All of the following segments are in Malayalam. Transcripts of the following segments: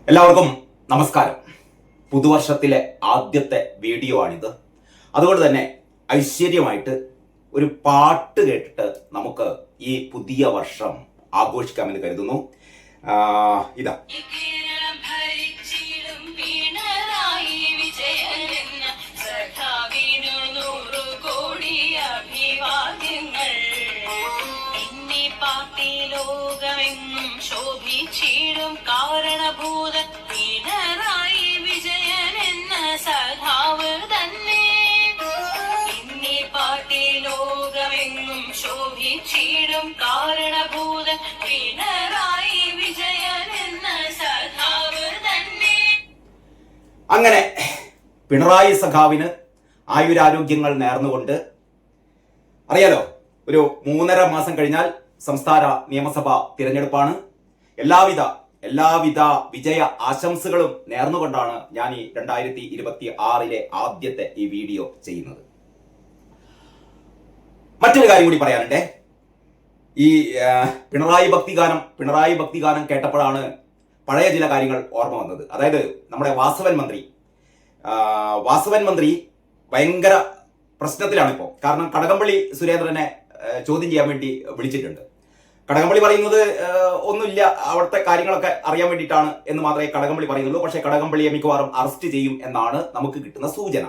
എല്ലാവർക്കും നമസ്കാരം. പുതുവർഷത്തിലെ ആദ്യത്തെ വീഡിയോ ആണിത്. അതുകൊണ്ട് തന്നെ ഐശ്വര്യമായിട്ട് ഒരു പാട്ട് കേട്ടിട്ട് നമുക്ക് ഈ പുതിയ വർഷം ആഘോഷിക്കാമെന്ന് കരുതുന്നു. ഇതാ ശോഭിച്ചിടും കാരണഭൂത പിണറായി വിജയൻ എന്ന സഖാവ് തന്നെ. ഇന്നീ പാർട്ടി ലോകമെങ്ങും ശോഭിച്ചിടും കാരണഭൂത പിണറായി വിജയൻ എന്ന സഖാവ് തന്നെ. അങ്ങനെ പിണറായി സഖാവിന് ആയുരാരോഗ്യങ്ങൾ നേർന്നുകൊണ്ട്, അറിയാലോ, ഒരു 3.5 മാസം കഴിഞ്ഞാൽ സംസ്ഥാന നിയമസഭാ തിരഞ്ഞെടുപ്പാണ്. എല്ലാവിധ വിജയ ആശംസകളും നേർന്നുകൊണ്ടാണ് ഞാൻ ഈ 2026 ആദ്യത്തെ ഈ വീഡിയോ ചെയ്യുന്നത്. മറ്റൊരു കാര്യം കൂടി പറയാനുണ്ടേ. ഈ പിണറായി ഭക്തിഗാനം കേട്ടപ്പോഴാണ് പഴയ ചില കാര്യങ്ങൾ ഓർമ്മ വന്നത്. അതായത് നമ്മുടെ വാസവൻ മന്ത്രി ഭയങ്കര പ്രശ്നത്തിലാണിപ്പോ. കാരണം കടകംപള്ളി സുരേന്ദ്രനെ ചോദ്യം ചെയ്യാൻ വേണ്ടി വിളിച്ചിട്ടുണ്ട്. കടകംപള്ളി പറയുന്നത് ഒന്നുമില്ല, അവിടുത്തെ കാര്യങ്ങളൊക്കെ അറിയാൻ വേണ്ടിയിട്ടാണ് എന്ന് മാത്രമേ കടകംപള്ളി പറയുന്നുള്ളൂ. പക്ഷേ കടകംപള്ളിയെ മിക്കവാറും അറസ്റ്റ് ചെയ്യും എന്നാണ് നമുക്ക് കിട്ടുന്ന സൂചന.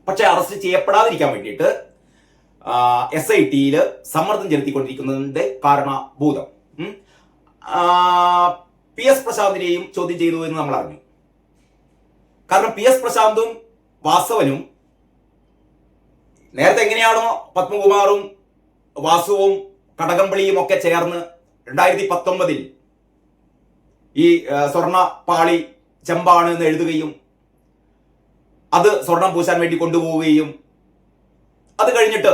പക്ഷെ അറസ്റ്റ് ചെയ്യപ്പെടാതിരിക്കാൻ വേണ്ടിയിട്ട് SIT-യിൽ സമ്മർദ്ദം ചെലുത്തിക്കൊണ്ടിരിക്കുന്നതിന്റെ കാരണഭൂതം PS പ്രശാന്തിനെയും ചോദ്യം ചെയ്തു എന്ന് നമ്മൾ അറിഞ്ഞു. കാരണം PS പ്രശാന്തും വാസവനും നേരത്തെ എങ്ങനെയാണോ പത്മകുമാറും വാസുവും കടകംപള്ളിയും ഒക്കെ ചേർന്ന് 2019 ഈ സ്വർണ്ണ പാളി ചെമ്പാണ് എന്ന് എഴുതുകയും അത് സ്വർണം പൂശാൻ വേണ്ടി കൊണ്ടുപോവുകയും അത് കഴിഞ്ഞിട്ട്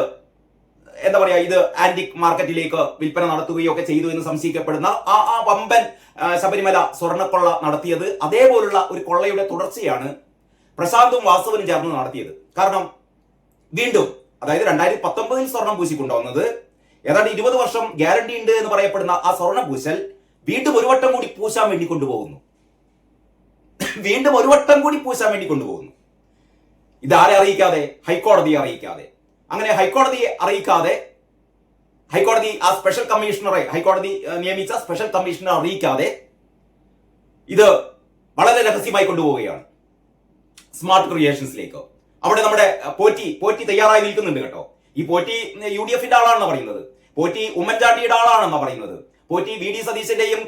എന്താ പറയാ, ഇത് ആന്റിക് മാർക്കറ്റിലേക്ക് വിൽപ്പന നടത്തുകയും ഒക്കെ ചെയ്തു എന്ന് സംശയിക്കപ്പെടുന്ന ആ വമ്പൻ ശബരിമല സ്വർണ്ണക്കൊള്ള നടത്തിയത്, അതേപോലുള്ള ഒരു കൊള്ളയുടെ തുടർച്ചയാണ് പ്രശാന്തും വാസവനും ചേർന്ന് നടത്തിയത്. കാരണം വീണ്ടും, അതായത് 2019 സ്വർണം പൂശിക്കൊണ്ടുവന്നത് ഏതാണ്ട് 20 വർഷം ഗ്യാരണ്ടി ഉണ്ട് എന്ന് പറയപ്പെടുന്ന ആ സ്വർണ്ണ പൂശൽ വീണ്ടും ഒരു വട്ടം കൂടി പൂശാൻ വേണ്ടി കൊണ്ടുപോകുന്നു. ഇതാരെ അറിയിക്കാതെ? ഹൈക്കോടതിയെ അറിയിക്കാതെ. അങ്ങനെ ഹൈക്കോടതി ആ സ്പെഷ്യൽ കമ്മീഷണറെ, ഹൈക്കോടതി നിയമിച്ച സ്പെഷ്യൽ കമ്മീഷണറെ അറിയിക്കാതെ ഇത് വളരെ രഹസ്യമായി കൊണ്ടുപോവുകയാണ് സ്മാർട്ട് ക്രിയേഷൻസിലേക്ക്. അവിടെ നമ്മുടെ പോറ്റി തയ്യാറായി നിൽക്കുന്നുണ്ട് കേട്ടോ. ഈ പോറ്റി UDF-ന്റെ ആളാണെന്ന് പറയുന്നത്, പോറ്റി ഉമ്മൻചാണ്ടിയുടെ ആളാണെന്നാണ് പറയുന്നത്, പോറ്റി VD സതീശന്റെയും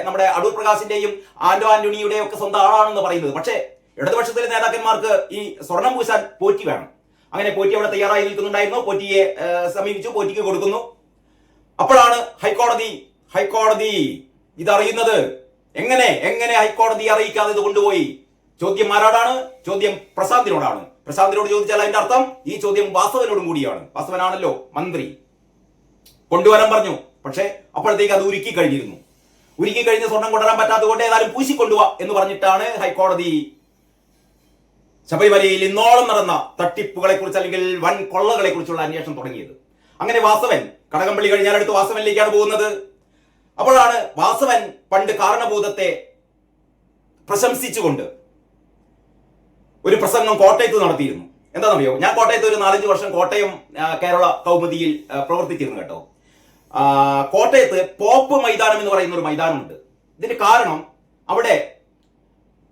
നമ്മുടെ അടൂർ പ്രകാശിന്റെയും ആന്റോ ആന്റണിയുടെയും ഒക്കെ സ്വന്തം ആളാണെന്ന് പറയുന്നത്. പക്ഷേ ഇടതുപക്ഷത്തിലെ നേതാക്കന്മാർക്ക് ഈ സ്വർണം പൂശാൻ പോറ്റി വേണം. അങ്ങനെ പോറ്റി അവിടെ തയ്യാറായി നിൽക്കുന്നുണ്ടായിരുന്നു. പോറ്റിയെ സമീപിച്ചു, പോറ്റിക്ക് കൊടുക്കുന്നു. അപ്പോഴാണ് ഹൈക്കോടതി ഇതറിയുന്നത്. എങ്ങനെ ഹൈക്കോടതി അറിയിക്കാതെ ഇത് കൊണ്ടുപോയി? ചോദ്യം ആരോടാണ്? ചോദ്യം പ്രശാന്തിനോടാണ്. പ്രശാന്തിനോട് ചോദിച്ചാൽ അതിന്റെ അർത്ഥം ഈ ചോദ്യം വാസവനോടും കൂടിയാണ്. വാസവനാണല്ലോ മന്ത്രി. കൊണ്ടുവരാൻ പറഞ്ഞു. പക്ഷെ അപ്പോഴത്തേക്ക് അത് ഉരുക്കി കഴിഞ്ഞ സ്വർണം കൊണ്ടുവരാൻ പറ്റാത്തതുകൊണ്ട് ഏതായാലും പൂശിക്കൊണ്ടുപോവാ എന്ന് പറഞ്ഞിട്ടാണ് ഹൈക്കോടതി ശബരിമലയിൽ ഇന്നോളം നടന്ന തട്ടിപ്പുകളെ കുറിച്ച്, അല്ലെങ്കിൽ വൻ കൊള്ളകളെ കുറിച്ചുള്ള അന്വേഷണം തുടങ്ങിയത്. അങ്ങനെ വാസവൻ, കടകംപള്ളി കഴിഞ്ഞാൽ അടുത്ത് വാസവനിലേക്കാണ് പോകുന്നത്. അപ്പോഴാണ് വാസവൻ പണ്ട് കാരണഭൂതത്തെ പ്രശംസിച്ചുകൊണ്ട് ഒരു പ്രസംഗം കോട്ടയത്ത് നടത്തിയിരുന്നു. എന്താണെന്നറിയോ? ഞാൻ കോട്ടയത്ത് ഒരു 4-5 വർഷം കോട്ടയം കേരള കൗമുദിയിൽ പ്രവർത്തിച്ചിരുന്നു കേട്ടോ. കോട്ടയത്ത് പോപ്പ് മൈതാനം എന്ന് പറയുന്ന ഒരു മൈതാനമുണ്ട്. ഇതിന്റെ കാരണം അവിടെ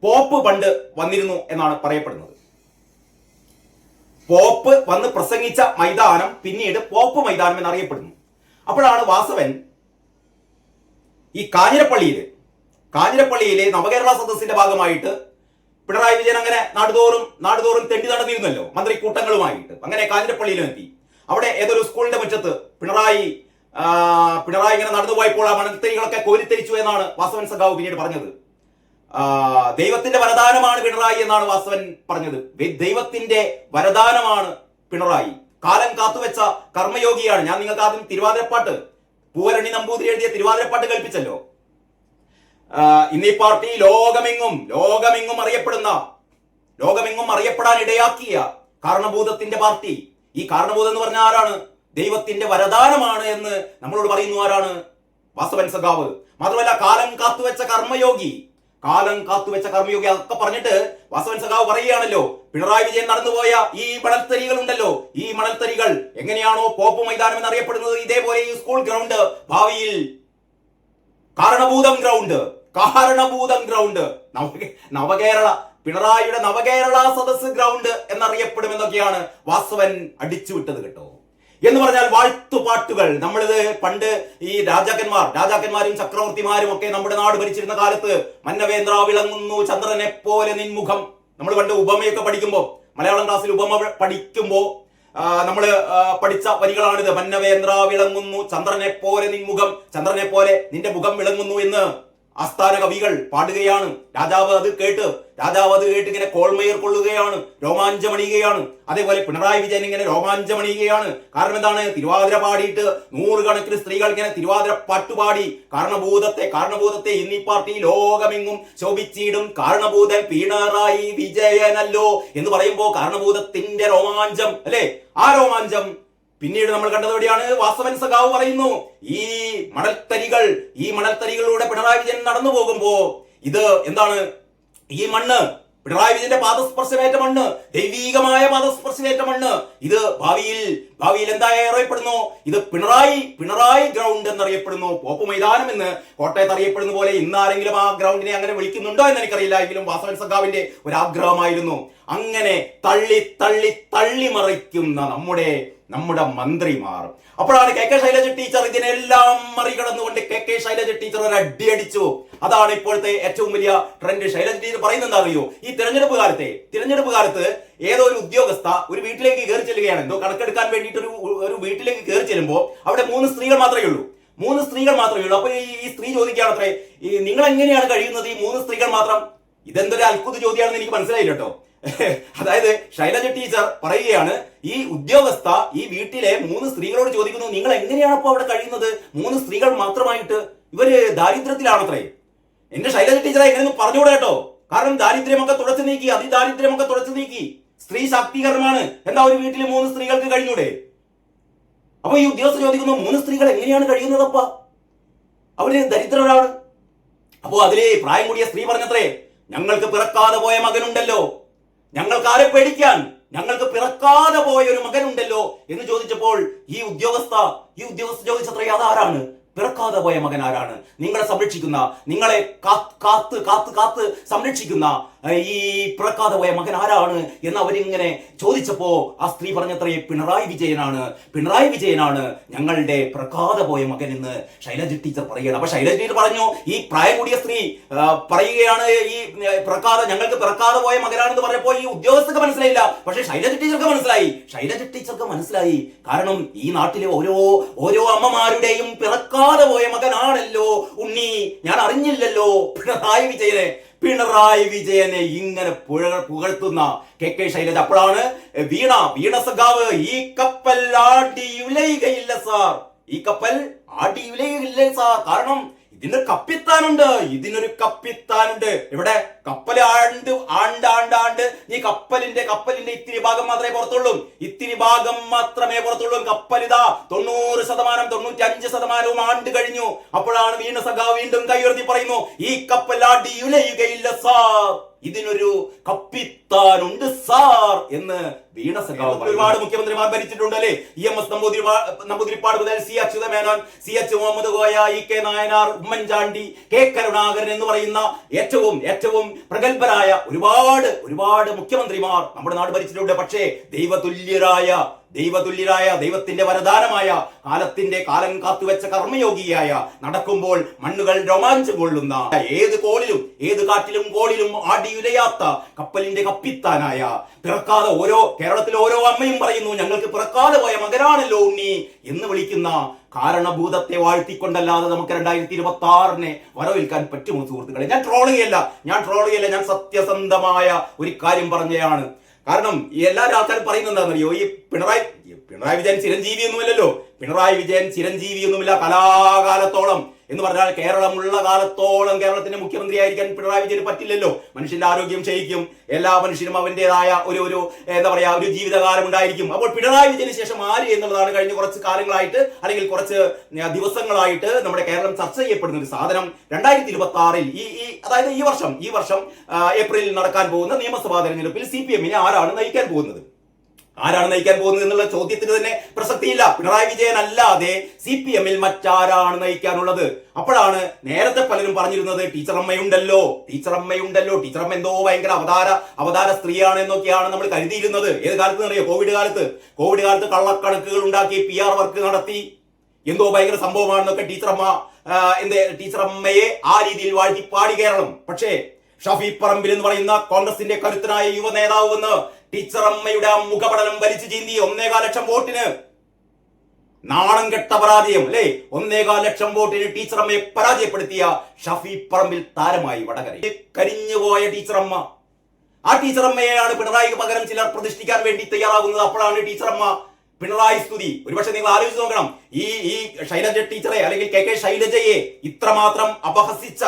പോപ്പ് പണ്ട് വന്നിരുന്നു എന്നാണ് പറയപ്പെടുന്നത്. പോപ്പ് വന്ന് പ്രസംഗിച്ച മൈതാനം പിന്നീട് പോപ്പ് മൈതാനം എന്നറിയപ്പെടുന്നു. അപ്പോഴാണ് വാസവൻ ഈ കാഞ്ഞിരപ്പള്ളിയിലെ നവകേരള സദസ്സിന്റെ ഭാഗമായിട്ട് പിണറായി വിജയൻ അങ്ങനെ നാടുതോറും തെണ്ടി നടന്നിരുന്നല്ലോ മന്ത്രിക്കൂട്ടങ്ങളുമായിട്ട്. അങ്ങനെ കാഞ്ഞിരപ്പള്ളിയിലും എത്തി. അവിടെ ഏതൊരു സ്കൂളിന്റെ മുറ്റത്ത് പിണറായി ഇങ്ങനെ നടന്നു പോയപ്പോൾ ആ മണൽത്തരികളൊക്കെ കോരിത്തരിച്ചു എന്നാണ് വാസവൻ സഖാവ് പിന്നീട് പറഞ്ഞത്. ദൈവത്തിന്റെ വരദാനമാണ് പിണറായി എന്നാണ് വാസവൻ പറഞ്ഞത്. ദൈവത്തിന്റെ വരദാനമാണ് പിണറായി, കാലം കാത്തുവെച്ച കർമ്മയോഗിയാണ്. ഞാൻ നിങ്ങൾക്ക് ആദ്യം തിരുവാതിരപ്പാട്ട്, പൂവരണി നമ്പൂതിരി എഴുതിയ തിരുവാതിരപ്പാട്ട് കേൾപ്പിച്ചല്ലോ. ഇന്നീ പാർട്ടി ലോകമെങ്ങും അറിയപ്പെടാൻ ഇടയാക്കിയ കാരണഭൂതത്തിന്റെ പാർട്ടി. ഈ കാരണഭൂതം എന്ന് പറഞ്ഞാൽ ആരാണ്? ദൈവത്തിന്റെ വരദാനമാണ് എന്ന് നമ്മളോട് പറയുന്നു. ആരാണ്? വാസവൻ സഖാവ്. മാത്രമല്ല കാലം കാത്തുവെച്ച കർമ്മയോഗി. കാലം കാത്തുവെച്ച കർമ്മയോഗി അതൊക്കെ പറഞ്ഞിട്ട് വാസവൻ സഖാവ് പറയുകയാണല്ലോ, പിണറായി വിജയൻ നടന്നുപോയ ഈ മണൽത്തരികൾ ഉണ്ടല്ലോ, ഈ മണൽത്തരികൾ എങ്ങനെയാണോ പോപ്പ് മൈതാനം എന്നറിയപ്പെടുന്നത്, ഇതേപോലെ ഈ സ്കൂൾ ഗ്രൗണ്ട് ഭാവിയിൽ കാരണഭൂതം ഗ്രൗണ്ട് നവകേരള പിണറായിയുടെ നവകേരള സദസ് ഗ്രൗണ്ട് എന്നറിയപ്പെടുമെന്നൊക്കെയാണ് വാസവൻ അടിച്ചുവിട്ടത് കേട്ടോ. എന്ന് പറഞ്ഞാൽ വാഴ്ത്തുപാട്ടുകൾ. നമ്മളിത് പണ്ട് ഈ രാജാക്കന്മാരും ചക്രവർത്തിമാരും ഒക്കെ നമ്മുടെ നാട് ഭരിച്ചിരുന്ന കാലത്ത് മന്നവേന്ദ്ര വിളങ്ങുന്നു ചന്ദ്രനെ പോലെ നിൻമുഖം, നമ്മൾ പണ്ട് ഉപമയൊക്കെ പഠിക്കുമ്പോൾ, മലയാളം ക്ലാസ്സിൽ ഉപമ പഠിക്കുമ്പോൾ നമ്മൾ പഠിച്ച വരികളാണിത്. മന്നവേന്ദ്ര വിളങ്ങുന്നു ചന്ദ്രനെ പോലെ നിൻമുഖം, ചന്ദ്രനെ പോലെ നിന്റെ മുഖം വിളങ്ങുന്നു എന്ന് ആസ്ഥാന കവികൾ പാടുകയാണ്. രാജാവ് അത് കേട്ട് ഇങ്ങനെ കോൾമയർ കൊള്ളുകയാണ്, രോമാഞ്ചമണിയുകയാണ്. അതേപോലെ പിണറായി വിജയൻ ഇങ്ങനെ രോമാഞ്ചമണിയുകയാണ്. കാരണം എന്താണ്? തിരുവാതിര പാടിയിട്ട് നൂറുകണക്കിന് സ്ത്രീകൾ ഇങ്ങനെ തിരുവാതിര പാട്ടുപാടി കാരണഭൂതത്തെ ഇന്നീ പാർട്ടി ലോകമെങ്ങും ശോഭിച്ചിടും കാരണഭൂതൻ പിണറായി വിജയനല്ലോ എന്ന് പറയുമ്പോൾ കാരണഭൂതത്തിന്റെ രോമാഞ്ചം അല്ലെ, ആ രോമാഞ്ചം പിന്നീട് നമ്മൾ കണ്ടത് എവിടെയാണ്? വാസവൻ സഖാവ് പറയുന്നു, ഈ മണൽത്തരികളിലൂടെ പിണറായി വിജയൻ നടന്നു പോകുമ്പോ ഇത് എന്താണ്? ഈ മണ്ണ് പിണറായി വിജയന്റെ പാദസ്പർശമേറ്റ മണ്ണ്, ദൈവീകമായ പാദസ്പർശമേറ്റ മണ്ണ്, ഇത് ഭാവിയിൽ എന്തായി അറിയപ്പെടുന്നു? ഇത് പിണറായി ഗ്രൗണ്ട് എന്നറിയപ്പെടുന്നു, പോപ്പ് മൈതാനം എന്ന് കോട്ടയത്ത് അറിയപ്പെടുന്ന പോലെ. ഇന്ന് ആരെങ്കിലും ആ ഗ്രൗണ്ടിനെ അങ്ങനെ വിളിക്കുന്നുണ്ടോ എന്ന് എനിക്കറിയില്ല, എങ്കിലും വാസവൻ സഖാവിന്റെ ഒരു ആഗ്രഹമായിരുന്നു. അങ്ങനെ തള്ളി മറിക്കുന്ന നമ്മുടെ മന്ത്രിമാർ. അപ്പോഴാണ് കെ ശൈലജ ടീച്ചർ ഇതിനെല്ലാം മറികടന്നുകൊണ്ട് ശൈലജ ടീച്ചർ ഒരു അടിയടിച്ചു. അതാണ് ഇപ്പോഴത്തെ ഏറ്റവും വലിയ ട്രെൻഡ്. ശൈലജ ടീച്ചർ പറയുന്നത് എന്താ അറിയോ? ഈ തിരഞ്ഞെടുപ്പ് കാലത്ത് ഏതോ ഒരു ഉദ്യോഗസ്ഥ ഒരു വീട്ടിലേക്ക് കയറി ചെല്ലുകയാണ്, എന്തോ കണക്കെടുക്കാൻ വേണ്ടിയിട്ട് ഒരു വീട്ടിലേക്ക് കയറി ചെല്ലുമ്പോൾ അവിടെ 3 സ്ത്രീകൾ മാത്രമേ ഉള്ളൂ. അപ്പൊ ഈ സ്ത്രീ ചോദിക്കുകയാണത്രേ, നിങ്ങൾ എങ്ങനെയാണ് കഴിയുന്നത് ഈ 3 സ്ത്രീകൾ മാത്രം? ഇതെന്തൊരു അത്ഭുത ചോദ്യമാണെന്ന് എനിക്ക് മനസ്സിലായില്ല കേട്ടോ. അതായത് ശൈലജ ടീച്ചർ പറയുകയാണ്, ഈ ഉദ്യോഗസ്ഥ ഈ വീട്ടിലെ 3 സ്ത്രീകളോട് ചോദിക്കുന്നു, നിങ്ങൾ എങ്ങനെയാണ് അപ്പൊ അവിടെ കഴിയുന്നത് 3 സ്ത്രീകൾ മാത്രമായിട്ട്? ഇവര് ദാരിദ്ര്യത്തിലാണത്രേ. എന്റെ ശൈലജ ടീച്ചറെ എങ്ങനെയൊന്നും പറഞ്ഞുകൂടെ കേട്ടോ. കാരണം ദാരിദ്ര്യമൊക്കെ തുടച്ചു നീക്കി, അതിദാരിദ്ര്യമൊക്കെ തുടച്ചു നീക്കി, സ്ത്രീ ശാക്തീകരണമാണ്. എന്താ ഒരു വീട്ടിൽ 3 സ്ത്രീകൾക്ക് കഴിഞ്ഞൂടെ? അപ്പൊ ഈ ഉദ്യോഗസ്ഥ ചോദിക്കുന്നു, 3 സ്ത്രീകൾ എങ്ങനെയാണ് കഴിയുന്നതപ്പ? അവര് ദരിദ്രരാണ്. അപ്പോ അതിലെ പ്രായം കൂടിയ സ്ത്രീ പറഞ്ഞത്രേ, ഞങ്ങൾക്ക് പിറക്കാതെ പോയ മകനുണ്ടല്ലോ, ഞങ്ങൾക്ക് ആരെ പേടിക്കാൻ, ഞങ്ങൾക്ക് പിറക്കാതെ പോയ ഒരു മകനുണ്ടല്ലോ എന്ന് ചോദിച്ചപ്പോൾ ഈ ഉദ്യോഗസ്ഥ ചോദിച്ചത്രേ, അതാരാണ് പിറക്കാതെ പോയ മകൻ? ആരാണ് നിങ്ങളെ സംരക്ഷിക്കുന്ന, നിങ്ങളെ കാത്ത് സംരക്ഷിക്കുന്ന ഈ പിറക്കാതെ പോയ മകൻ ആരാണ് എന്ന് അവരിങ്ങനെ ചോദിച്ചപ്പോ ആ സ്ത്രീ പറഞ്ഞത്രേ, പിണറായി വിജയനാണ് ഞങ്ങളുടെ പിറക്കാതെ പോയ മകൻ എന്ന് ശൈലജ ടീച്ചർ പറയുകയാണ്. അപ്പൊ ശൈലജ ടീച്ചർ പറഞ്ഞു, ഈ പ്രായം കൂടിയ സ്ത്രീ പറയുകയാണ് ഈ ഞങ്ങൾക്ക് പിറക്കാതെ പോയ മകനാണെന്ന് പറഞ്ഞപ്പോ ഈ ഉദ്യോഗസ്ഥർക്ക് മനസ്സിലായില്ല, പക്ഷെ ശൈലജ ടീച്ചർക്ക് മനസ്സിലായി. കാരണം ഈ നാട്ടിലെ ഓരോ അമ്മമാരുടെയും പിറക്കാതെ പോയ മകനാണല്ലോ ഉണ്ണി, ഞാൻ അറിഞ്ഞില്ലല്ലോ പിണറായി വിജയനെ ഇങ്ങനെ പുകഴ്ത്തുന്ന കെ ശൈലജ. അപ്പോഴാണ് വീണ സഖാവ്, ഈ കപ്പൽ ആടിയുലയുകയില്ല സാർ, കാരണം ഇതിനൊരു കപ്പിത്താനുണ്ട്. ഇവിടെ കപ്പൽ ആണ്ട് നീ കപ്പലിന്റെ ഇത്തിരി ഭാഗം മാത്രമേ പുറത്തുള്ളൂ. കപ്പലിതാ 90%, 95% ആണ്ട് കഴിഞ്ഞു. അപ്പോഴാണ് വീണ സഖാവ് വീണ്ടും കൈയുയർത്തി പറയുന്നു, ഈ കപ്പൽ ആടിയുലയുകയില്ല സാർ, ഇതിനൊരു കപ്പിത്താനുണ്ട് സാർ എന്ന് വീണ സഖാവ്. ഒരുപാട് മുഖ്യമന്ത്രിമാർ ഭരിച്ചിട്ടുണ്ട് അല്ലെ. EMS നമ്പൂതിരിപ്പാട് മുതൽ C Achutha Menon, CH Muhammad Koya, EK Nayanar, Oommen Chandy, K Karunakaran എന്ന് പറയുന്ന ഏറ്റവും പ്രഗത്ഭരായ ഒരുപാട് മുഖ്യമന്ത്രിമാർ നമ്മുടെ നാട് ഭരിച്ചിട്ടുണ്ട്. പക്ഷേ ദൈവത്തിന്റെ വരദാനമായ കാലം കാത്തുവെച്ച കർമ്മയോഗിയായ നടക്കുമ്പോൾ മണ്ണുകൾ രോമാഞ്ചം കൊള്ളുന്ന, ഏത് കാറ്റിലും കോളിലും ആടിയുലയാത്ത കപ്പലിന്റെ കപ്പിത്താനായ, പിറക്കാതെ കേരളത്തിലെ ഓരോ അമ്മയും പറയുന്നു, ഞങ്ങൾക്ക് പിറക്കാതെ പോയ മകനാണല്ലോ ഉണ്ണി എന്ന് വിളിക്കുന്ന കാരണഭൂതത്തെ വാഴ്ത്തിക്കൊണ്ടല്ലാതെ നമുക്ക് 2026 വരവേൽക്കാൻ പറ്റുമോ സുഹൃത്തുക്കളെ? ഞാൻ ട്രോൾ ചെയ്യല്ല, ഞാൻ സത്യസന്ധമായ ഒരു കാര്യം പറഞ്ഞതാണ്. കാരണം എല്ലാവരും ആൾക്കാരും പറയുന്നത് എന്താണെന്നറിയോ, ഈ പിണറായി വിജയൻ ചിരഞ്ജീവിയൊന്നുമില്ലല്ലോ. കലാകാലത്തോളം എന്ന് പറഞ്ഞാൽ കേരളമുള്ള കാലത്തോളം കേരളത്തിന്റെ മുഖ്യമന്ത്രിയായിരിക്കാൻ പിണറായി വിജയന് പറ്റില്ലല്ലോ. മനുഷ്യന്റെ ആരോഗ്യം ക്ഷയിക്കും, എല്ലാ മനുഷ്യനും അവന്റേതായ ഒരു എന്താ പറയാ ഒരു ജീവിതകാലം ഉണ്ടായിരിക്കും. അപ്പോൾ പിണറായി വിജയന് ശേഷം ആര് എന്നുള്ളതാണ് കഴിഞ്ഞ കുറച്ച് കാലങ്ങളായിട്ട് അല്ലെങ്കിൽ കുറച്ച് ദിവസങ്ങളായിട്ട് നമ്മുടെ കേരളം ചർച്ച ചെയ്യപ്പെടുന്ന ഒരു സാധനം. 2026 അതായത് ഈ വർഷം ഏപ്രിലിൽ നടക്കാൻ പോകുന്ന നിയമസഭാ തെരഞ്ഞെടുപ്പിൽ CPM-നെ ആരാണ് നയിക്കാൻ പോകുന്നത് എന്നുള്ള ചോദ്യത്തിന് തന്നെ പ്രസക്തിയില്ല. പിണറായി വിജയൻ അല്ലാതെ CPM-ൽ മറ്റാരാണ് നയിക്കാനുള്ളത്? അപ്പോഴാണ് നേരത്തെ പലരും പറഞ്ഞിരുന്നത് ടീച്ചറമ്മയുണ്ടല്ലോ, ടീച്ചറമ്മ എന്തോ ഭയങ്കര അവതാര സ്ത്രീയാണ് എന്നൊക്കെയാണ് നമ്മൾ കരുതിയിരുന്നത്. ഏത് കാലത്ത് അറിയോ? കോവിഡ് കാലത്ത് കള്ളക്കണക്കുകൾ ഉണ്ടാക്കി PR വർക്ക് നടത്തി എന്തോ ഭയങ്കര സംഭവമാണെന്നൊക്കെ ടീച്ചറമ്മയെ ആ രീതിയിൽ വാഴ്ത്തി പാടി കേരളം. പക്ഷേ ഷഫി പറമ്പിൽ എന്ന് പറയുന്ന കോൺഗ്രസിന്റെ കരുത്തനായ യുവ നേതാവ് വന്ന് ടീച്ചറമ്മയുടെ മുഖപടലം വലിച്ചു ചീന്തി 1.25 ലക്ഷം വോട്ടിന്, നാണം കെട്ട പരാജയം അല്ലെ, 1.25 ലക്ഷം വോട്ടിന് ടീച്ചറമ്മയെ പരാജയപ്പെടുത്തിയ ഷഫി പറമ്പിൽ താരമായി വടകരയിൽ കരിഞ്ഞുപോയ ടീച്ചറമ്മ. ആ ടീച്ചറമ്മയെയാണ് പിണറായിക്ക് പകരം ചിലർ പ്രതിഷ്ഠിക്കാൻ വേണ്ടി തയ്യാറാകുന്നത്. അപ്പോഴാണ് ടീച്ചറമ്മ പിണറായി സ്തുതി. ഒരുപക്ഷെ നിങ്ങൾ ആലോചിച്ച് നോക്കണം, ഈ ശൈലജ ടീച്ചറെ അല്ലെങ്കിൽ KK ശൈലജയെ ഇത്രമാത്രം അപഹസിച്ച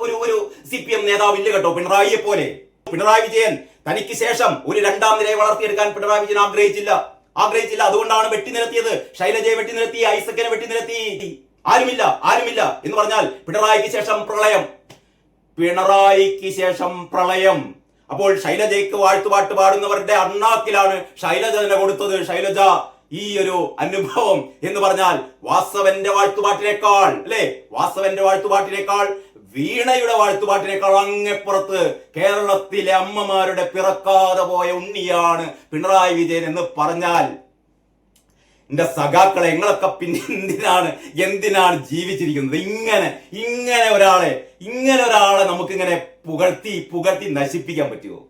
ഒരു CPM നേതാവ് ഇല്ല കേട്ടോ പിണറായിയെ പോലെ. പിണറായി വിജയൻ തനിക്ക് ശേഷം ഒരു രണ്ടാം നിരയെ വളർത്തിയെടുക്കാൻ പിണറായി വിജയൻ ആഗ്രഹിച്ചില്ല. അതുകൊണ്ടാണ് വെട്ടിനിരത്തിയത്. ശൈലജയെ വെട്ടിനിരത്തി, ഐസക്കിനെ വെട്ടിനിരത്തി. ആരുമില്ല എന്ന് പറഞ്ഞാൽ പിണറായിക്ക് ശേഷം പ്രളയം. അപ്പോൾ ശൈലജയ്ക്ക് വാഴ്ത്തുപാട്ട് പാടുന്നവരുടെ അണ്ണാക്കിലാണ് ശൈലജ തന്നെ കൊടുത്തത്. ശൈലജ ഈ ഒരു അനുഭവം എന്ന് പറഞ്ഞാൽ വാസവന്റെ വാഴ്ത്തുപാട്ടിനേക്കാൾ വീണയുടെ വാഴ്ത്തുപാട്ടിനേക്കാൾ അങ്ങെപ്പുറത്ത് കേരളത്തിലെ അമ്മമാരുടെ പിറക്കാതെ പോയ ഉണ്ണിയാണ് പിണറായി വിജയൻ എന്ന് പറഞ്ഞാൽ എന്റെ സഖാക്കളെ, നിങ്ങളൊക്കെ പിന്നെ എന്തിനാണ് ജീവിച്ചിരിക്കുന്നത്? ഇങ്ങനെ ഒരാളെ നമുക്കിങ്ങനെ പുകഴ്ത്തി നശിപ്പിക്കാൻ പറ്റുമോ?